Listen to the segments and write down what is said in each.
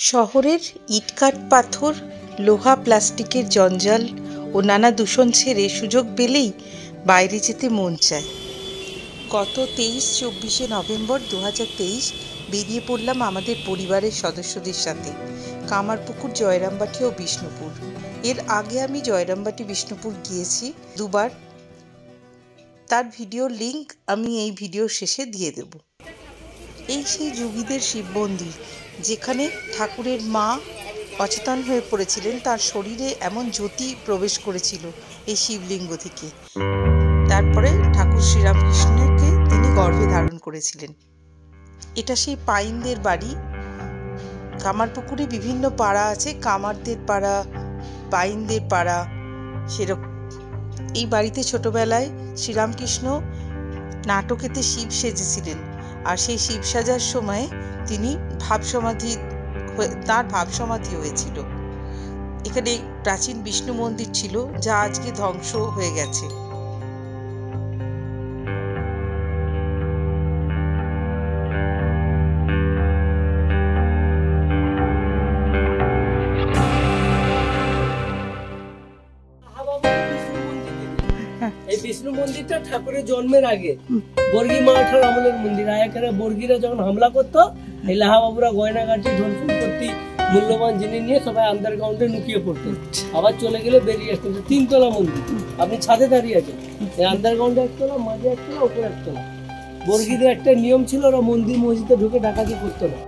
শহরের ইটকাঠ পাথর, লোহা প্লাস্টিকের জঞ্জাল ও নানা দূষণ ছেড়ে সুযোগ পেলেই বাইরে যেতে মন চায়। গত 23-24 নভেম্বর 2023 বেরিয়ে পড়লাম আমাদের পরিবারের সদস্যদের সাথে কামারপুকুর, জয়রামবাটি ও বিষ্ণুপুর। এর আগে আমি জয়রামবাটি, বিষ্ণুপুর গিয়েছি দুবার। তার ভিডিও লিংক আমি এই ভিডিওর শেষে দিয়ে দেব। এই সেই যোগীদের শিব মন্দির, যেখানে ঠাকুরের মা অচেতন হয়ে পড়েছিলেন। তার শরীরে এমন জ্যোতি প্রবেশ করেছিল এই শিবলিঙ্গ থেকে। তারপরে ঠাকুর শ্রীরামকৃষ্ণকে তিনি গর্ভে ধারণ করেছিলেন। এটা সেই পাইনদের বাড়ি। কামারপুকুরে বিভিন্ন পাড়া আছে, কামারদের পাড়া, পাইনদের পাড়া, সেরকম। এই বাড়িতে ছোটবেলায় শ্রীরামকৃষ্ণ নাটকেতে শিব সেজেছিলেন, আর সেই শিব সাজার সময় তিনি তার ভাবসমাধি হয়েছিল। এখানে প্রাচীন বিষ্ণু মন্দির ছিল, যা আজকে ধ্বংস হয়ে গেছে। এই বিষ্ণু মন্দিরটা ঠাকুরের জন্মের আগে বর্গী মারাঠার আমলের মন্দির। আয়াকারে বর্গীরা যখন হামলা করতো, এই লাহাবাবুরা গয়নাগাটি, ধন সম্পত্তি, মূল্যবান জিনিস নিয়ে সবাই আন্ডারগ্রাউন্ডে লুকিয়ে পড়তো। আবার চলে গেলে বেরিয়ে আসতো। 3 তলা মন্দির, আপনি ছাদে দাঁড়িয়ে আছেন। এই আন্ডারগ্রাউন্ডে 1 তলা, মাঝে 1 তলা, উপরে 1 তলা। বর্গীদের একটা নিয়ম ছিল, ওরা মন্দির মসজিদে ঢুকে ডাকাতি করতো না।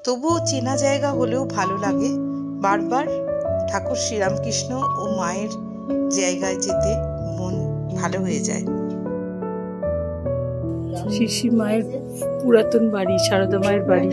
তবুও চেনা জায়গা হলেও ভালো লাগে। বারবার ঠাকুর শ্রীরামকৃষ্ণ ও মায়ের জায়গায় যেতে মন ভালো হয়ে যায়। শিশি মায়ের পুরাতন বাড়ি, সারদা মায়ের বাড়ি।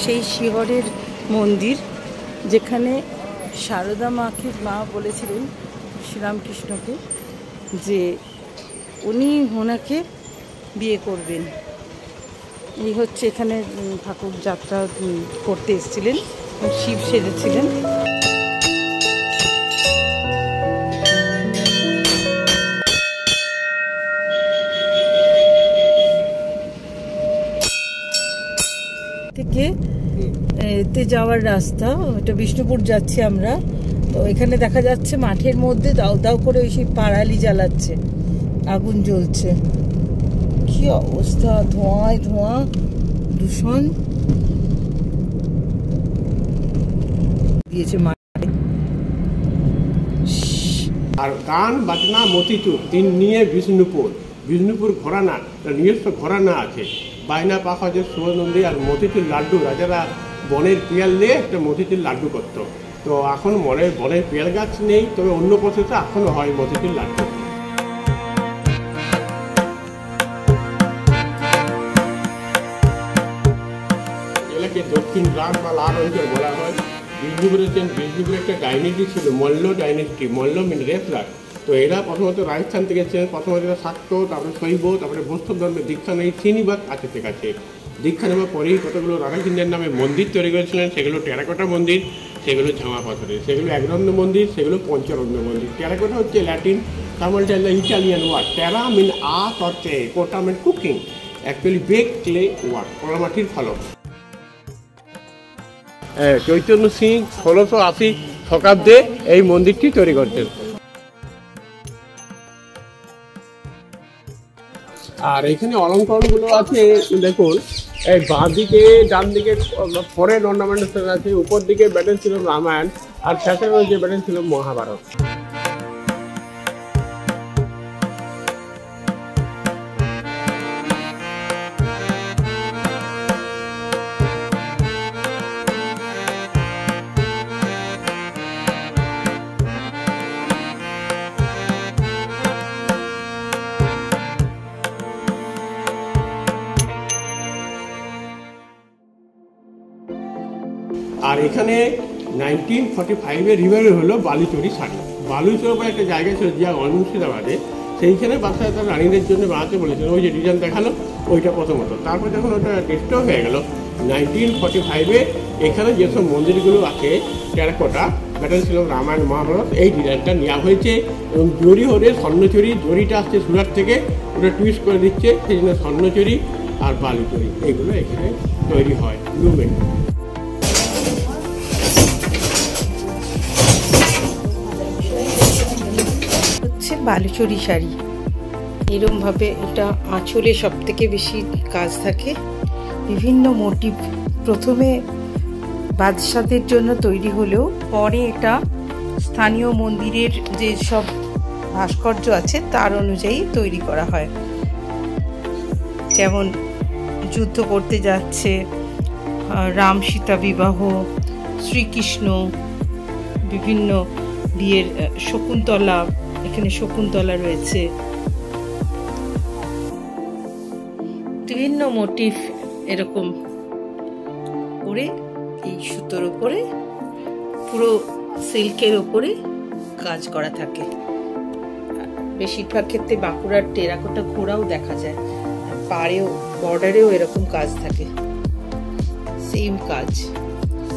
সেই শিহরের মন্দির, যেখানে সারদা মাকে মা বলেছিলেন শ্রীরামকৃষ্ণকে যে উনি ওনাকে বিয়ে করবেন। এই হচ্ছে এখানে ঠাকুর যাত্রা করতে এসেছিলেন, শিব সেজেছিলেন। থেকে এতে যাওয়ার রাস্তা, এটা বিষ্ণুপুর যাচ্ছি আমরা। তো এখানে দেখা যাচ্ছে মাঠের মধ্যে দাউ দাউ করে ওই সেই পাড়ালি জ্বালাচ্ছে, আগুন জ্বলছে। কি অবস্থা, ধোঁয়ায় ধোঁয়া, দূষণ দিয়েছে মাঠে। আর গান বাজনা মতিচুর দিন নিয়ে বিষ্ণুপুর ঘোরানা, নিজস্ব ঘোরানা আছে। বাইনা পাখা যে সুবর্ণন্দী আর মতিচুর লাড্ডু, রাজারা বনের পিয়াল দিয়ে একটা মতিচুর লাড্ডু করতো। তো এখন বনের পিয়াল গাছ নেই, তবে অন্য প্রসেসে এখনো হয় মতিচুর লাড্ডু। এলাকে দক্ষিণ গ্রাম বা লাল অঞ্চল বলা হয়। বিষ্ণুপুরে একটা ডাইনেস্টি ছিল, মল্ল ডাইনেস্টি। মল্ল মিন রেসলার। তো এরা প্রথমত রাজস্থান থেকে এসেছেন। প্রথমত এরা শাক্ত, তারপরে শৈব, তারপরে বৈষ্ণব ধর্মের দীক্ষা নেই শ্রীনিবাস আছে কাছে। দীক্ষা নেওয়ার পরেই কতগুলো রাধাকৃষ্ণের নামে মন্দির তৈরি করেছিলেন। সেগুলো টেরাকোটা মন্দির, সেগুলো ঝামা পাথরের, সেগুলো একরন্দ মন্দির, সেগুলো পঞ্চরন্দ মন্দির। টেরাকোটা হচ্ছে ল্যাটিন, তারপরে Italian word. Terra mean earth or clay, cotta mean cooking, actually bake clay word, পোড়ামাটির ফলক। চৈতন্য সিং 1680 শতাব্দে এই মন্দিরটি তৈরি করতেন। আর এখানে অলঙ্করণগুলো আছে দেখুন। এই বাঁ দিকে, ডান দিকে ফরেন অর্নামেন্টেশন আছে। উপর দিকে ব্যাটেন ছিল রামায়ণ, আর শেষের যে ব্যাটেন ছিল মহাভারত। আর এখানে 1945-এ রিভাইভাল হলো বালুচরি শাড়ি। বালুচর বা একটা জায়গা ছিল জিয়া মুর্শিদাবাদে, সেইখানে বাদশাহ তার রানীদের জন্য বানাতে বলেছিলেন। ওই যে ডিজাইন দেখালো ওইটা প্রথমত। তারপর যখন ওটা ডিস্টার্ব হয়ে গেল 1945-এ এখানে যেসব মন্দিরগুলো আছে টেরাকোটা, ব্যাটাল ছিল রামায়ণ মহাভারত, এই ডিজাইনটা নেওয়া হয়েছে এবং জরি হলে স্বর্ণচুরি, জরিটা আসছে সুরাট থেকে, ওটা টুইস্ট করে দিচ্ছে, সেই জন্য স্বর্ণচুরি আর বালুচরি এগুলো এখানে তৈরি হয় লুমে। হচ্ছে বালুচরি শাড়ি। এরমভাবে এটা আঁচলে সব থেকে বেশি কাজ থাকে, বিভিন্ন মোটিভ। প্রথমে বাদশাদের জন্য তৈরি হলেও পরে এটা স্থানীয় মন্দিরের যে সব ভাস্কর্য আছে তার অনুযায়ী তৈরি করা হয়। যেমন যুদ্ধ করতে যাচ্ছে, রাম সীতা বিবাহ, শ্রীকৃষ্ণ, বিভিন্ন বিয়ের শকুন্তলা, এখানে শকুন্তলা রয়েছে, বিভিন্ন মোটিভ এরকম করে এই সুতোর উপরে পুরো সিল্কের উপরে কাজ করা থাকে। বেশিরভাগ ক্ষেত্রে বাঁকুড়ার টেরাকোটা ঘোড়াও দেখা যায়, পাড়েও বর্ডারেও এরকম কাজ থাকে, সেম কাজ,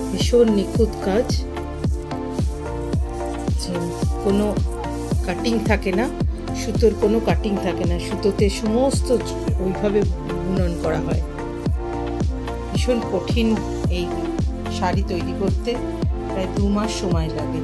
ভীষণ নিখুঁত কাজ। কোনো কাটিং থাকে না, সুতোর কোনো কাটিং থাকে না, সুতোতে সমস্ত ওইভাবে বুনন করা হয়। ভীষণ কঠিন এই শাড়ি তৈরি করতে, প্রায় 2 মাস সময় লাগে।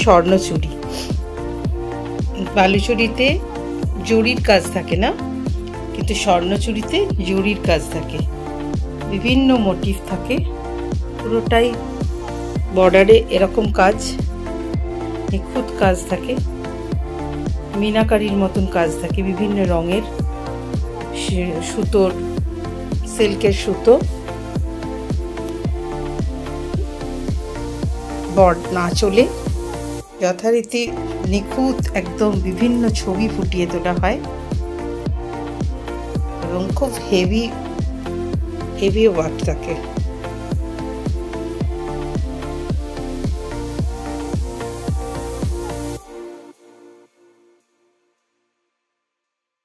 স্বর্ণচুরি, বালুচুরিতে জরির কাজ থাকে না, কিন্তু স্বর্ণচুরিতে জরির কাজ থাকে, বিভিন্ন মোটিভ থাকে, পুরোটাই বর্ডারে এরকম কাজ, নিখুঁত কাজ থাকে, মিনাকারির মতন কাজ থাকে, বিভিন্ন রঙের সুতোর, সিল্কের সুতো, না চলে যথারীতি নিখুঁত একদম বিভিন্ন ছবি ফুটিয়ে তোলা হয় এবং খুব হেভি ওয়ার্ক থাকে।